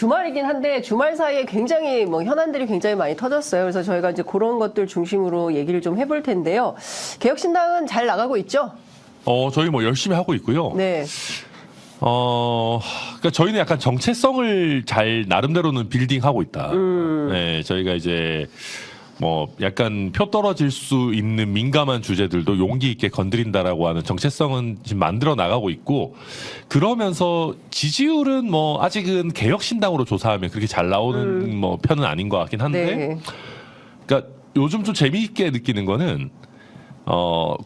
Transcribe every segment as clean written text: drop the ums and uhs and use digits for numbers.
주말이긴 한데 주말 사이에 굉장히 뭐 현안들이 굉장히 많이 터졌어요. 그래서 저희가 이제 그런 것들 중심으로 얘기를 좀 해볼 텐데요. 개혁신당은 잘 나가고 있죠? 저희 뭐 열심히 하고 있고요. 네. 그러니까 저희는 약간 정체성을 잘 나름대로는 빌딩하고 있다. 네, 저희가 이제 뭐 약간 표 떨어질 수 있는 민감한 주제들도 용기 있게 건드린다라고 하는 정체성은 지금 만들어 나가고 있고, 그러면서 지지율은 뭐 아직은 개혁신당으로 조사하면 그렇게 잘 나오는 뭐 편은 아닌 것 같긴 한데, 네. 그러니까 요즘 좀 재미있게 느끼는 거는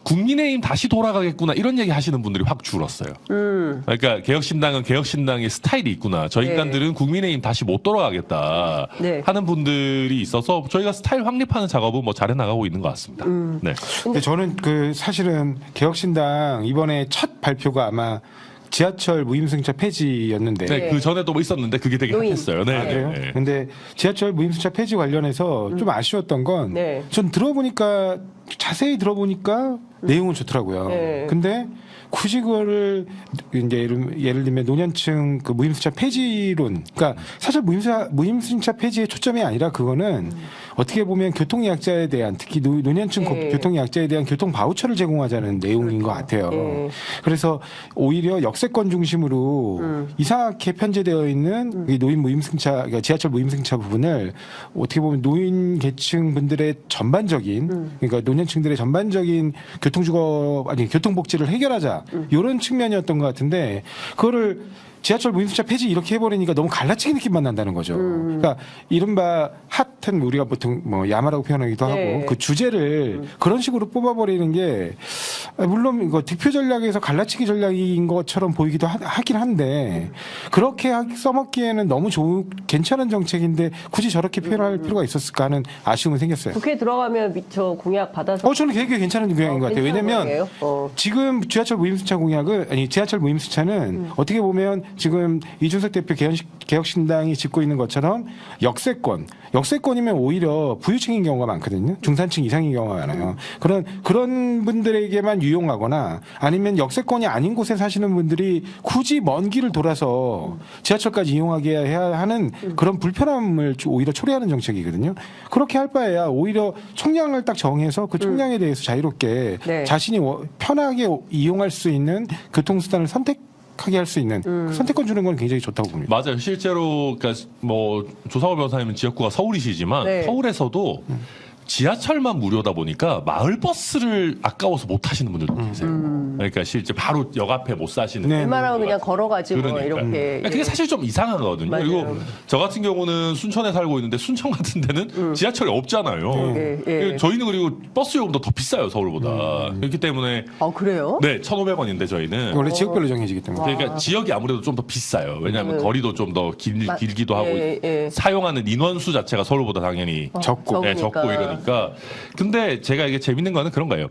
국민의힘 다시 돌아가겠구나 이런 얘기 하시는 분들이 확 줄었어요. 그러니까 개혁신당은 개혁신당의 스타일이 있구나. 저 네. 인간들은 국민의힘 다시 못 돌아가겠다 네. 하는 분들이 있어서 저희가 스타일 확립하는 작업은 뭐 잘해 나가고 있는 것 같습니다. 네. 근데 저는 사실은 개혁신당 이번에 첫 발표가 아마 지하철 무임승차 폐지였는데. 네, 그 전에도 뭐 있었는데 그게 되게 노인. 핫했어요. 네. 아, 그래요? 네. 근데 지하철 무임승차 폐지 관련해서 좀 아쉬웠던 건, 네. 전 들어보니까, 자세히 들어보니까 내용은 좋더라고요. 네. 근데 굳이 그거를 이제 예를 들면 노년층 그 무임승차 폐지론, 그러니까 사실 무임승차 폐지의 초점이 아니라 그거는 어떻게 보면 교통약자에 대한, 특히 노년층 네. 교통약자에 대한 교통 바우처를 제공하자는 내용인 것 같아요. 네. 그래서 오히려 역세권 중심으로 이상하게 편제되어 있는 이 노인 무임승차, 그러니까 지하철 무임승차 부분을 어떻게 보면 노인 계층 분들의 전반적인, 그러니까 노년층들의 전반적인 교통복지를 해결하자, 이런 측면이었던 것 같은데, 그거를 지하철 무임승차 폐지 이렇게 해버리니까 너무 갈라치기 느낌만 난다는 거죠. 그러니까 이른바 핫한, 우리가 보통 뭐 야마라고 표현하기도 네. 하고, 그 주제를 그런 식으로 뽑아버리는 게, 물론 이거 득표 전략에서 갈라치기 전략인 것처럼 보이기도 하긴 한데, 그렇게 써먹기에는 너무 괜찮은 정책인데 굳이 저렇게 표현할 필요가 있었을까 하는 아쉬움은 생겼어요. 국회에 들어가면 저 공약 받아서 저는 되게 괜찮은 공약인 것 같아요. 괜찮은 왜냐면 거예요? 지금 지하철 무임승차는 어떻게 보면 지금 이준석 대표 개혁신당이 짚고 있는 것처럼 역세권이면 오히려 부유층인 경우가 많거든요. 중산층 이상인 경우가 많아요. 그런 분들에게만 유용하거나, 아니면 역세권이 아닌 곳에 사시는 분들이 굳이 먼 길을 돌아서 지하철까지 이용하게 해야 하는 그런 불편함을 오히려 초래하는 정책이거든요. 그렇게 할 바에야 오히려 총량을 딱 정해서 그 총량에 대해서 자유롭게 네. 자신이 편하게 이용할 수 있는 교통수단을 선택하게 할 수 있는 선택권 주는 건 굉장히 좋다고 봅니다. 맞아요. 실제로 그러니까 뭐 조상호 변호사님은 지역구가 서울이시지만 네. 서울에서도 지하철만 무료다 보니까 마을 버스를 아까워서 못 타시는 분들도 계세요. 그러니까 실제 바로 역 앞에 못 사시는. 네. 웬만하면 그냥 걸어가지 뭐 그러니까. 이렇게. 그게 사실 좀 이상하거든요. 맞아요. 그리고 저 같은 경우는 순천에 살고 있는데 순천 같은 데는 지하철이 없잖아요. 예. 저희는 그리고 버스 요금도 더 비싸요, 서울보다. 그렇기 때문에 그래요? 네, 1,500원인데 저희는. 원래 지역별로 정해지기 때문에. 그러니까 지역이 아무래도 좀 더 비싸요. 왜냐하면 거리도 좀 더 길기도 하고 예. 사용하는 인원수 자체가 서울보다 당연히 적고. 네, 적고 이러니까. 근데 제가 이게 재밌는 거는 그런 거예요.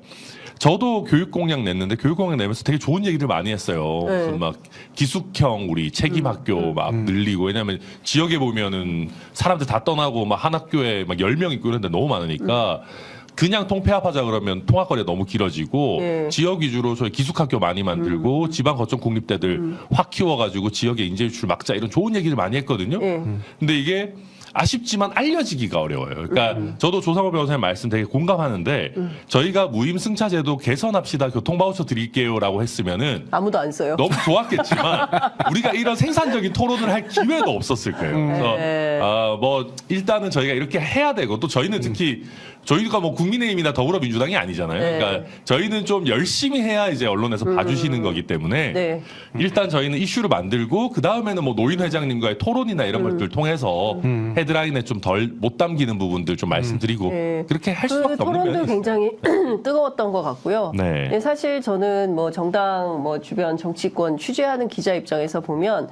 저도 교육 공약 냈는데 교육 공약 내면서 되게 좋은 얘기를 많이 했어요. 네. 무슨 막 기숙형 우리 책임 학교 막 늘리고, 왜냐면 지역에 보면은 사람들 다 떠나고 막 한 학교에 막 10명 있고 이런데 너무 많으니까 그냥 통폐합하자 그러면 통학거리가 너무 길어지고 네. 지역 위주로 저희 기숙학교 많이 만들고 지방 거점 국립대들 확 키워가지고 지역의 인재 유출 막자, 이런 좋은 얘기를 많이 했거든요. 근데 이게 아쉽지만 알려지기가 어려워요. 그러니까 저도 조상호 변호사님 말씀 되게 공감하는데 저희가 무임승차제도 개선합시다, 교통바우처 드릴게요라고 했으면은 아무도 안 써요. 너무 좋았겠지만 우리가 이런 생산적인 토론을 할 기회도 없었을 거예요. 그래서 뭐 일단은 저희가 이렇게 해야 되고, 또 저희는 특히 저희가 뭐 국민의힘이나 더불어민주당이 아니잖아요. 네. 그러니까 저희는 좀 열심히 해야 이제 언론에서 봐주시는 거기 때문에 네. 일단 저희는 이슈를 만들고 그 다음에는 뭐 노인 회장님과의 토론이나 이런 것들 통해서 헤드라인에 좀 덜 못 담기는 부분들 좀 말씀드리고 네. 그렇게 할 수밖에 없는 토론도 면이 있어요. 굉장히 뜨거웠던 것 같고요. 네. 네, 사실 저는 뭐 정당 뭐 주변 정치권 취재하는 기자 입장에서 보면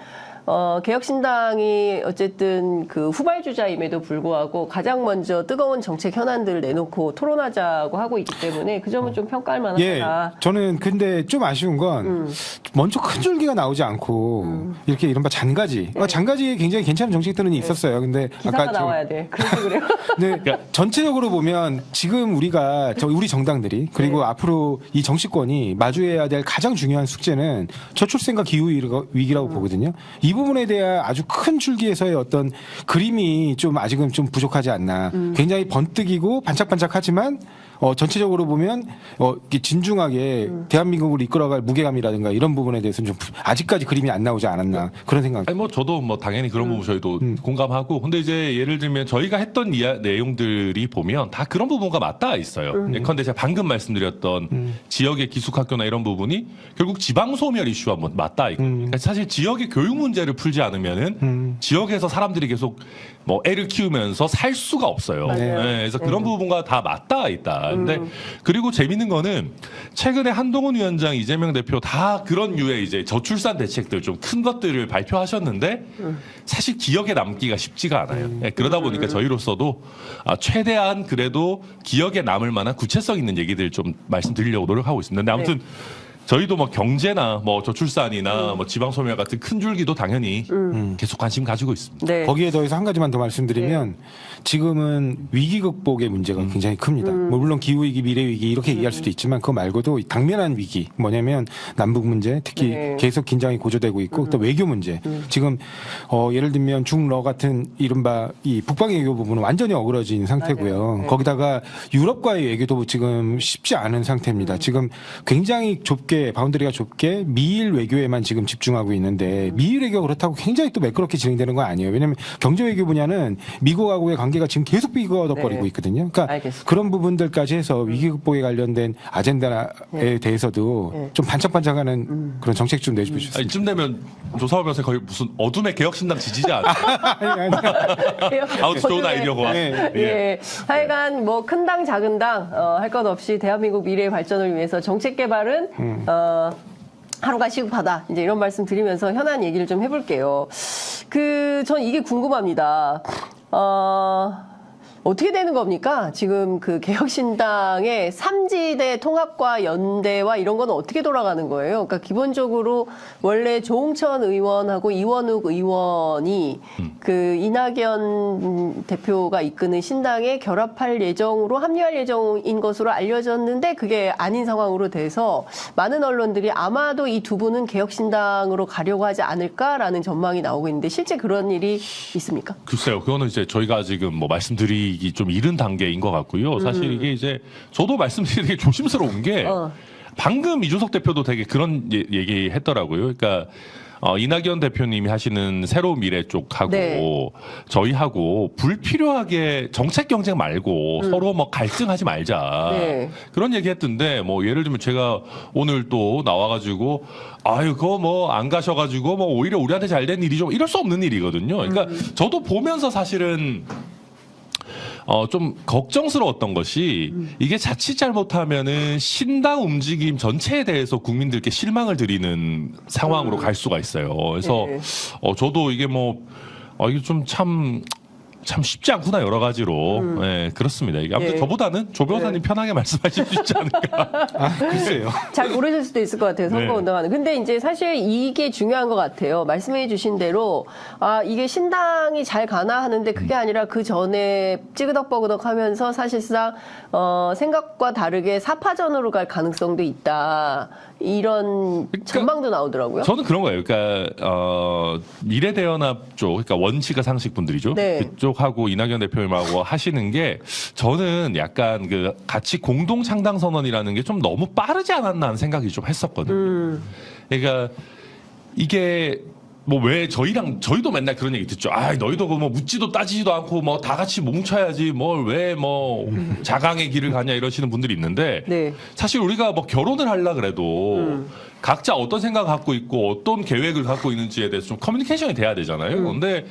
개혁신당이 어쨌든 그 후발주자임에도 불구하고 가장 먼저 뜨거운 정책 현안들을 내놓고 토론하자고 하고 있기 때문에 그 점은 좀 평가할 만하다. 저는 근데 좀 아쉬운 건 먼저 큰 줄기가 나오지 않고 이렇게 이른바 잔가지. 잔가지에 굉장히 괜찮은 정책들은 있었어요. 근데 기사가 좀 나와야 돼. 그래서 그래요. 근데 전체적으로 보면 지금 우리 정당들이, 그리고 앞으로 이 정치권이 마주해야 될 가장 중요한 숙제는 저출생과 기후 위기라고 보거든요. 이 부분에 대한 아주 큰 줄기에서의 어떤 그림이 좀 아직은 좀 부족하지 않나. 굉장히 번뜩이고 반짝반짝하지만 전체적으로 보면 이렇게 진중하게 대한민국을 이끌어갈 무게감이라든가 이런 부분에 대해서는 좀 아직까지 그림이 안 나오지 않았나 그런 생각. 아니 뭐 저도 뭐 당연히 그런 부분 저희도 공감하고 근데 이제 예를 들면 저희가 했던 내용들이 보면 다 그런 부분과 맞닿아 있어요. 예컨대 제가 방금 말씀드렸던 지역의 기숙학교나 이런 부분이 결국 지방 소멸 이슈와 뭐 맞닿아 있고 그러니까 사실 지역의 교육 문제를 풀지 않으면은 지역에서 사람들이 계속 뭐 애를 키우면서 살 수가 없어요. 맞아요. 네, 그래서 그런 부분과 다 맞닿아 있다. 근데 그리고 재밌는 거는 최근에 한동훈 위원장, 이재명 대표 다 그런 류의 이제 저출산 대책들 좀 큰 것들을 발표하셨는데 사실 기억에 남기가 쉽지가 않아요. 네, 그러다 보니까 저희로서도 최대한 그래도 기억에 남을 만한 구체성 있는 얘기들 좀 말씀드리려고 노력하고 있습니다. 근데 아무튼 저희도 뭐 경제나 뭐 저출산이나 뭐 지방 소멸 같은 큰 줄기도 당연히 계속 관심 가지고 있습니다. 네. 거기에 더해서 한 가지만 더 말씀드리면 지금은 위기 극복의 문제가 굉장히 큽니다. 뭐 물론 기후 위기, 미래 위기 이렇게 얘기할 수도 있지만 그거 말고도 당면한 위기 뭐냐면 남북 문제 특히 네. 계속 긴장이 고조되고 있고 또 외교 문제. 지금 예를 들면 중러 같은 이른바 이 북방 외교 부분은 완전히 어그러진 상태고요. 맞아요. 네. 거기다가 유럽과의 외교도 지금 쉽지 않은 상태입니다. 지금 굉장히 좁게 바운더리가 좁게 미일 외교에만 지금 집중하고 있는데 미일 외교가 그렇다고 굉장히 또 매끄럽게 진행되는 건 아니에요. 왜냐하면 경제 외교 분야는 미국하고의 관계가 지금 계속 삐거덕거리고 네. 있거든요. 그러니까 알겠습니다. 그런 부분들까지 해서 위기 극복에 관련된 아젠다에 대해서도 좀 반짝반짝하는 그런 정책 좀 내주십시오. 이쯤 되면 조사호 변호사 거의 무슨 어둠의 개혁신당 지지자 아니에요? 아무튼 좋은 아이디어가. 네. 예. 하여간 뭐 큰 당 작은 당 할 것 없이 대한민국 미래의 발전을 위해서 정책 개발은 하루가 시급하다. 이제 이런 말씀 드리면서 현안 얘기를 좀 해볼게요. 전 이게 궁금합니다. 어떻게 되는 겁니까? 지금 그 개혁신당의 3지대 통합과 연대와 이런 건 어떻게 돌아가는 거예요? 그러니까 기본적으로 원래 조홍천 의원하고 이원욱 의원이 그 이낙연 대표가 이끄는 신당에 결합할 예정으로 합류할 예정인 것으로 알려졌는데 그게 아닌 상황으로 돼서 많은 언론들이 아마도 이 두 분은 개혁신당으로 가려고 하지 않을까라는 전망이 나오고 있는데 실제 그런 일이 있습니까? 글쎄요, 그거는 이제 저희가 지금 뭐 말씀드리기 좀 이른 단계인 것 같고요. 사실 이게 이제 저도 말씀드리기 조심스러운 게 방금 이준석 대표도 되게 그런 얘기 했더라고요. 그러니까 이낙연 대표님이 하시는 새로운 미래 쪽하고 네. 저희하고 불필요하게 정책 경쟁 말고 서로 뭐 갈등하지 말자. 네. 그런 얘기 했던데 뭐 예를 들면 제가 오늘 또 나와가지고 아유 그거 뭐 안 가셔가지고 뭐 오히려 우리한테 잘 된 일이죠. 이럴 수 없는 일이거든요. 그러니까 저도 보면서 사실은 좀 걱정스러웠던 것이 이게 자칫 잘못하면은 신당 움직임 전체에 대해서 국민들께 실망을 드리는 상황으로 갈 수가 있어요. 그래서 네. 저도 이게 뭐 이게 좀 참 쉽지 않구나 여러 가지로 네, 그렇습니다. 이게 아무튼 예. 저보다는 조 변호사님 편하게 말씀하실 수 있지 않을까. 글쎄요. 잘 모르실 수도 있을 것 같아요. 선거운동하는. 근데 이제 사실 이게 중요한 것 같아요. 말씀해 주신 대로 이게 신당이 잘 가나 하는데 그게 아니라 그 전에 찌그덕버그덕 하면서 사실상 생각과 다르게 사파전으로 갈 가능성도 있다. 이런 전망도 나오더라고요. 저는 그런 거예요. 그러니까 미래대연합 쪽, 그러니까 원치가 상식 분들이죠. 네. 그쪽하고 이낙연 대표님하고 하시는 게 저는 약간 그 같이 공동 창당 선언이라는 게 좀 너무 빠르지 않았나 하는 생각이 좀 했었거든요. 그러니까 이게 뭐 왜 저희도 맨날 그런 얘기 듣죠. 너희도 뭐 묻지도 따지지도 않고 뭐 다 같이 뭉쳐야지 뭘 왜 뭐 자강의 길을 가냐 이러시는 분들이 있는데 네. 사실 우리가 뭐 결혼을 하려 그래도 각자 어떤 생각 갖고 있고 어떤 계획을 갖고 있는지에 대해서 좀 커뮤니케이션이 돼야 되잖아요. 근데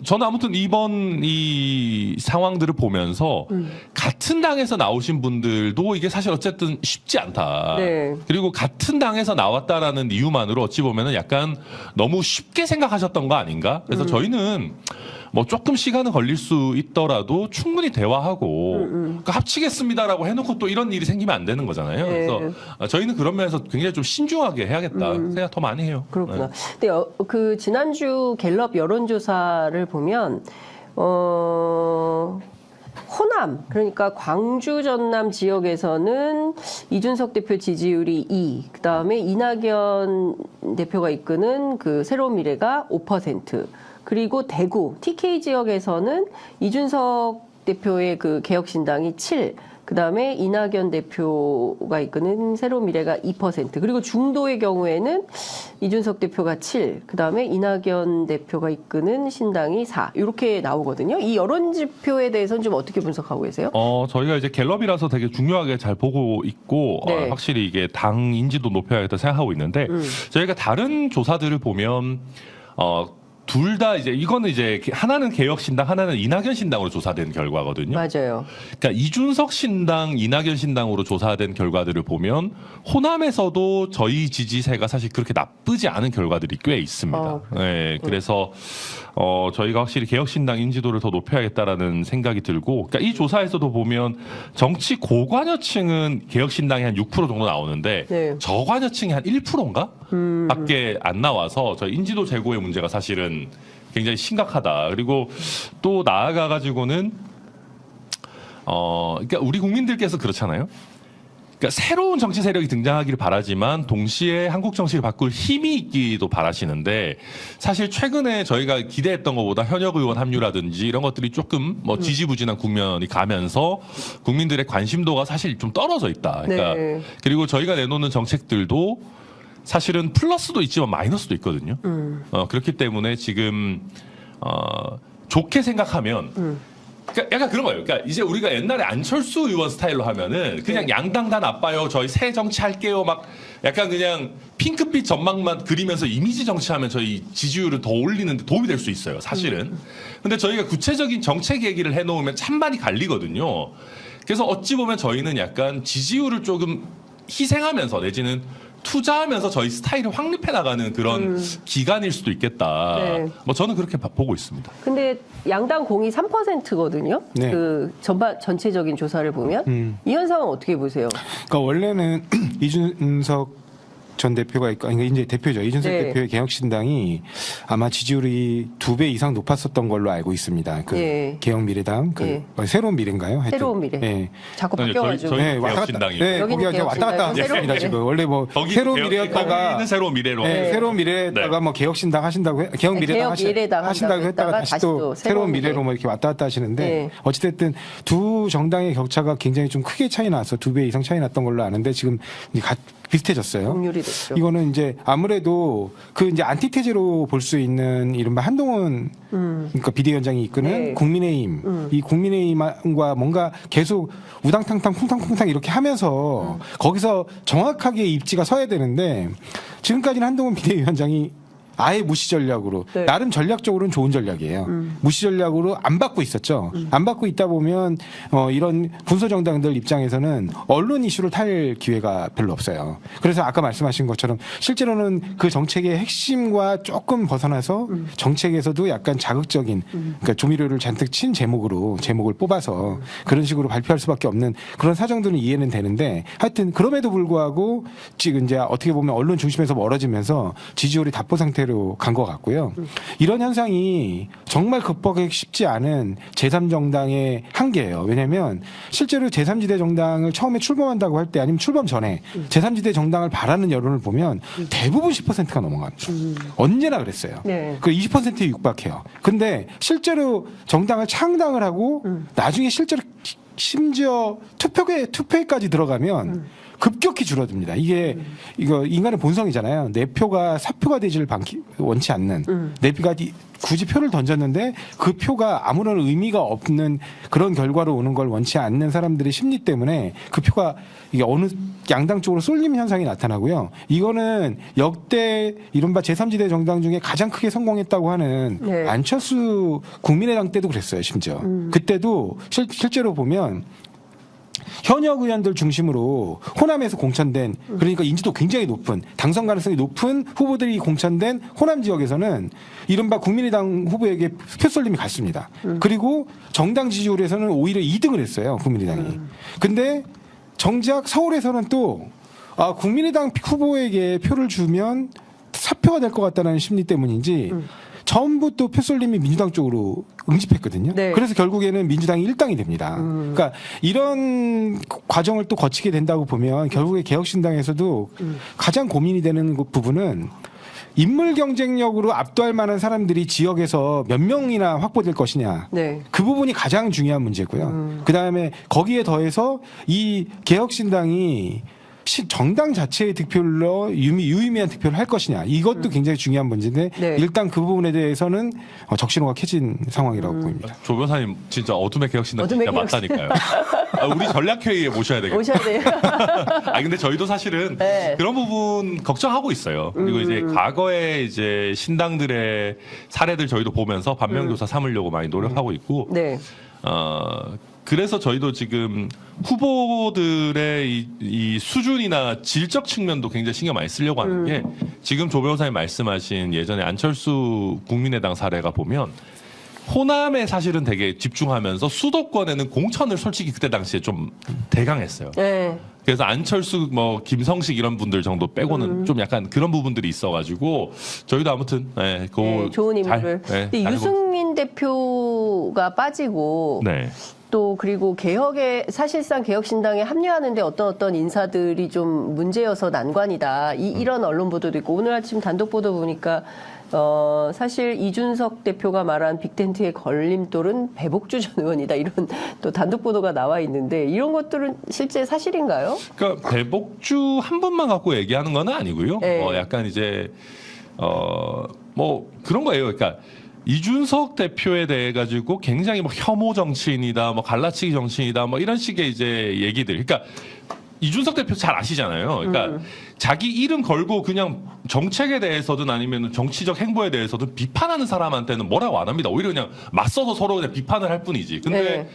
저는 아무튼 이번 이 상황들을 보면서 같은 당에서 나오신 분들도 이게 사실 어쨌든 쉽지 않다. 네. 그리고 같은 당에서 나왔다라는 이유만으로 어찌 보면은 약간 너무 쉽게 생각하셨던 거 아닌가? 그래서 저희는 뭐 조금 시간은 걸릴 수 있더라도 충분히 대화하고 그러니까 합치겠습니다라고 해놓고 또 이런 일이 생기면 안 되는 거잖아요. 네. 그래서 저희는 그런 면에서 굉장히 좀 신중하게 해야겠다 생각 더 많이 해요. 그렇구나. 네. 근데 그 지난주 갤럽 여론조사를 보면 호남, 그러니까 광주 전남 지역에서는 이준석 대표 지지율이 2, 그다음에 이낙연 대표가 이끄는 그 새로운 미래가 5%, 그리고 대구 TK 지역에서는 이준석 대표의 그 개혁신당이 7, 그다음에 이낙연 대표가 이끄는 새로운 미래가 2%, 그리고 중도의 경우에는 이준석 대표가 7, 그다음에 이낙연 대표가 이끄는 신당이 4, 이렇게 나오거든요. 이 여론 지표에 대해서는 좀 어떻게 분석하고 계세요? 저희가 이제 갤럽이라서 되게 중요하게 잘 보고 있고 네. 확실히 이게 당 인지도 높여야겠다 생각하고 있는데 저희가 다른 조사들을 보면 둘 다 이제 이거는 이제 하나는 개혁신당, 하나는 이낙연 신당으로 조사된 결과거든요. 맞아요. 그러니까 이준석 신당, 이낙연 신당으로 조사된 결과들을 보면 호남에서도 저희 지지세가 사실 그렇게 나쁘지 않은 결과들이 꽤 있습니다. 네, 그래서 저희가 확실히 개혁신당 인지도를 더 높여야겠다라는 생각이 들고, 그러니까 이 조사에서도 보면 정치 고관여층은 개혁신당이 한 6% 정도 나오는데 네. 저관여층이 한 1%인가? 밖에 안 나와서 저희 인지도 제고의 문제가 사실은 굉장히 심각하다. 그리고 또 나아가가지고는 그러니까 우리 국민들께서 그렇잖아요. 그러니까 새로운 정치 세력이 등장하기를 바라지만 동시에 한국 정치를 바꿀 힘이 있기도 바라시는데 사실 최근에 저희가 기대했던 것보다 현역 의원 합류라든지 이런 것들이 조금 지지부진한 국면이 가면서 국민들의 관심도가 사실 좀 떨어져 있다. 그러니까 네. 그리고 저희가 내놓는 정책들도 사실은 플러스도 있지만 마이너스도 있거든요. 그렇기 때문에 지금 좋게 생각하면 그러니까 약간 그런 거예요. 그러니까 이제 우리가 옛날에 안철수 의원 스타일로 하면은 그냥 양당 다 나빠요. 저희 새 정치할게요. 막 약간 그냥 핑크빛 전망만 그리면서 이미지 정치하면 저희 지지율을 더 올리는 데 도움이 될 수 있어요. 사실은. 근데 저희가 구체적인 정책 얘기를 해놓으면 찬반이 갈리거든요. 그래서 어찌 보면 저희는 약간 지지율을 조금 희생하면서 내지는 투자하면서 저희 스타일을 확립해 나가는 그런 기간일 수도 있겠다. 네. 저는 그렇게 보고 있습니다. 근데 양당 공이 3%거든요. 네. 그 전체적인 조사를 보면 이 현상은 어떻게 보세요? 그러니까 원래는 이준석 전 대표가 있고, 아니, 이제 대표죠. 이준석 네. 대표의 개혁신당이 아마 지지율이 2배 이상 높았었던 걸로 알고 있습니다. 그 예. 개혁미래당, 새로운 미래인가요? 하여튼. 새로운 미래. 예. 자꾸 저희- 바뀌어가지고. 저희- 네, 왔다 갔다. 개혁신당이. 네, 여기는 거기가 왔다 갔다 하고 개혁신당, 있습니다, 새로운 지금. 원래 뭐, 새로운 미래였다가, 거기는 새로운 미래로. 네, 새로운 미래에다가 네. 뭐 개혁신당 하신다고, 개혁미래당 개혁미래당 하신다고 했다가 다시 다시 또 또 새로운 미래로 뭐 이렇게 왔다 갔다 하시는데, 네. 어찌됐든 두 정당의 격차가 굉장히 좀 크게 차이 나서 2배 이상 차이 났던 걸로 아는데 지금 이제 비슷해졌어요. 동률이 됐죠. 이거는 이제 아무래도 그 이제 안티테제로 볼 수 있는 이른바 한동훈 그러니까 비대위원장이 이끄는 네. 국민의힘 이 국민의힘과 뭔가 계속 우당탕탕 쿵탕쿵탕 이렇게 하면서 거기서 정확하게 입지가 서야 되는데 지금까지는 한동훈 비대위원장이 아예 무시 전략으로 네. 나름 전략적으로는 좋은 전략이에요. 무시 전략으로 안 받고 있었죠. 안 받고 있다 보면 이런 군소 정당들 입장에서는 언론 이슈를 탈 기회가 별로 없어요. 그래서 아까 말씀하신 것처럼 실제로는 그 정책의 핵심과 조금 벗어나서 정책에서도 약간 자극적인 그러니까 조미료를 잔뜩 친 제목을 뽑아서 그런 식으로 발표할 수밖에 없는 그런 사정들은 이해는 되는데 하여튼 그럼에도 불구하고 지금 이제 어떻게 보면 언론 중심에서 멀어지면서 지지율이 답보 상태로 간 것 같고요. 이런 현상이 정말 극복하기 쉽지 않은 제3정당의 한계예요. 왜냐하면 실제로 제3지대 정당을 처음에 출범한다고 할 때 아니면 출범 전에 제3지대 정당을 바라는 여론을 보면 대부분 10%가 넘어갑니다. 언제나 그랬어요. 네. 그 20%에 육박해요. 근데 실제로 정당을 창당을 하고 나중에 실제로 심지어 투표에까지 들어가면 급격히 줄어듭니다. 이거 인간의 본성이잖아요. 내 표가 사표가 되지를 원치 않는 내 표가 굳이 표를 던졌는데 그 표가 아무런 의미가 없는 그런 결과로 오는 걸 원치 않는 사람들의 심리 때문에 그 표가 이게 어느 양당 쪽으로 쏠림 현상이 나타나고요. 이거는 역대 이른바 제3지대 정당 중에 가장 크게 성공했다고 하는 네. 안철수 국민의당 때도 그랬어요. 심지어 그때도 실제로 보면 현역 의원들 중심으로 호남에서 공천된 그러니까 인지도 굉장히 높은 당선 가능성이 높은 후보들이 공천된 호남 지역에서는 이른바 국민의당 후보에게 표 쏠림이 갔습니다. 그리고 정당 지지율에서는 오히려 2등을 했어요. 국민의당이. 근데 정작 서울에서는 또 국민의당 후보에게 표를 주면 사표가 될 것 같다는 심리 때문인지 전부 또 표쏠림이 민주당 쪽으로 응집했거든요. 네. 그래서 결국에는 민주당이 일당이 됩니다. 그러니까 이런 과정을 또 거치게 된다고 보면 결국에 개혁신당에서도 가장 고민이 되는 부분은 인물 경쟁력으로 압도할 만한 사람들이 지역에서 몇 명이나 확보될 것이냐. 네. 그 부분이 가장 중요한 문제고요. 그다음에 거기에 더해서 이 개혁신당이 정당 자체의 득표로 유의미한 득표를 할 것이냐. 이것도 굉장히 중요한 문제인데 네. 일단 그 부분에 대해서는 적신호가 켜진 상황이라고 보입니다. 조 변호사님 진짜 어둠의 개혁신당 어둠의 진짜 맞다니까요. 우리 전략회의에 모셔야 되겠어요. 오셔야 돼요. 근데 저희도 사실은 네. 그런 부분 걱정하고 있어요. 그리고 이제 과거에 이제 신당들의 사례들 저희도 보면서 반면교사 삼으려고 많이 노력하고 있고, 네. 그래서 저희도 지금 후보들의 이 수준이나 질적 측면도 굉장히 신경 많이 쓰려고 하는 게, 지금 조 변호사님 말씀하신 예전에 안철수 국민의당 사례가 보면 호남에 사실은 되게 집중하면서 수도권에는 공천을 솔직히 그때 당시에 좀 대강했어요. 네. 그래서 안철수, 뭐 김성식 이런 분들 정도 빼고는 좀 약간 그런 부분들이 있어가지고 저희도 아무튼 네, 좋은 인물을. 근데 유승민 대표가 빠지고 네. 또 그리고 개혁에 사실상 개혁신당에 합류하는데 어떤 인사들이 좀 문제여서 난관이다. 이런 언론 보도도 있고 오늘 아침 단독 보도 보니까 사실 이준석 대표가 말한 빅텐트의 걸림돌은 배복주 전 의원이다. 이런 또 단독 보도가 나와 있는데 이런 것들은 실제 사실인가요? 그러니까 배복주 한 분만 갖고 얘기하는 건 아니고요. 네. 약간 이제 뭐 그런 거예요. 그러니까 이준석 대표에 대해 가지고 굉장히 뭐 혐오 정치인이다, 뭐 갈라치기 정치인이다, 뭐 이런 식의 이제 얘기들. 그러니까 이준석 대표 잘 아시잖아요. 그러니까 자기 이름 걸고 그냥 정책에 대해서든 아니면 정치적 행보에 대해서든 비판하는 사람한테는 뭐라고 안 합니다. 오히려 그냥 맞서서 서로 그냥 비판을 할 뿐이지. 근데 네.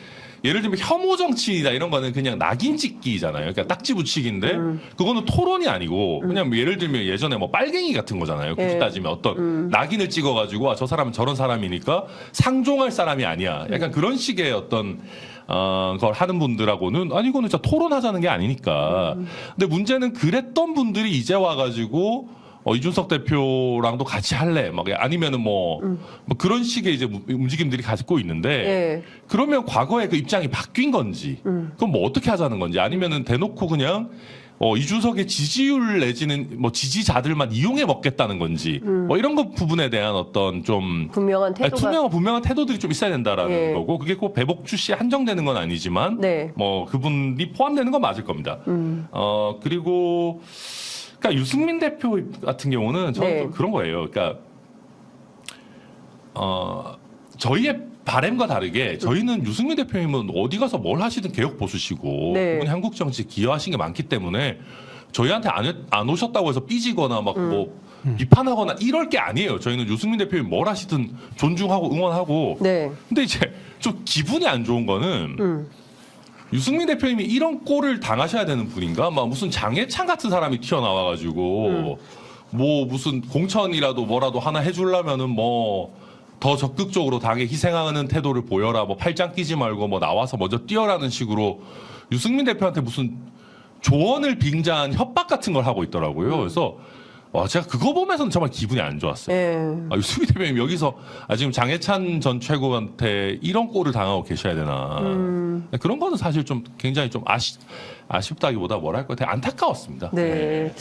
예를 들면 혐오 정치이다 이런 거는 그냥 낙인 찍기잖아요. 그러니까 딱지 붙이기인데 그거는 토론이 아니고 그냥 뭐 예를 들면 예전에 뭐 빨갱이 같은 거잖아요. 굳이 네. 따지면 어떤 낙인을 찍어가지고 저 사람은 저런 사람이니까 상종할 사람이 아니야. 약간 그런 식의 어떤 걸 하는 분들하고는 아니 이거는 진짜 토론하자는 게 아니니까. 근데 문제는 그랬던 분들이 이제 와가지고 이준석 대표랑도 같이 할래? 막 아니면은 뭐 그런 식의 이제 움직임들이 가지고 있는데 예. 그러면 과거에 그 입장이 바뀐 건지 그럼 뭐 어떻게 하자는 건지 아니면은 대놓고 그냥 이준석의 지지율 내지는 뭐 지지자들만 이용해 먹겠다는 건지 뭐 이런 것 부분에 대한 어떤 좀 분명한 태도가 분명한 태도들이 좀 있어야 된다라는 예. 거고 그게 꼭 배복주 씨에 한정되는 건 아니지만 네. 뭐 그분이 포함되는 건 맞을 겁니다. 그리고 그러니까 유승민 대표 같은 경우는 저는 네. 좀 그런 거예요. 그러니까 저희의 바램과 다르게 저희는 유승민 대표님은 어디 가서 뭘 하시든 개혁 보수시고 네. 그분이 한국 정치 기여하신 게 많기 때문에 저희한테 안 오셨다고 해서 삐지거나 막 뭐 비판하거나 이럴 게 아니에요. 저희는 유승민 대표님 뭘 하시든 존중하고 응원하고. 네. 근데 이제 좀 기분이 안 좋은 거는 유승민 대표님이 이런 꼴을 당하셔야 되는 분인가? 막 무슨 장해찬 같은 사람이 튀어나와가지고 뭐 무슨 공천이라도 뭐라도 하나 해주려면은 뭐 더 적극적으로 당에 희생하는 태도를 보여라. 뭐 팔짱 끼지 말고 뭐 나와서 먼저 뛰어라는 식으로 유승민 대표한테 무슨 조언을 빙자한 협박 같은 걸 하고 있더라고요. 그래서 제가 그거 보면서는 정말 기분이 안 좋았어요. 예. 유승민 대표님 여기서 지금 장해찬 전 최고한테 이런 꼴을 당하고 계셔야 되나. 그런 거는 사실 좀 굉장히 좀 아쉽다기보다 뭐랄까 되게 안타까웠습니다. 네.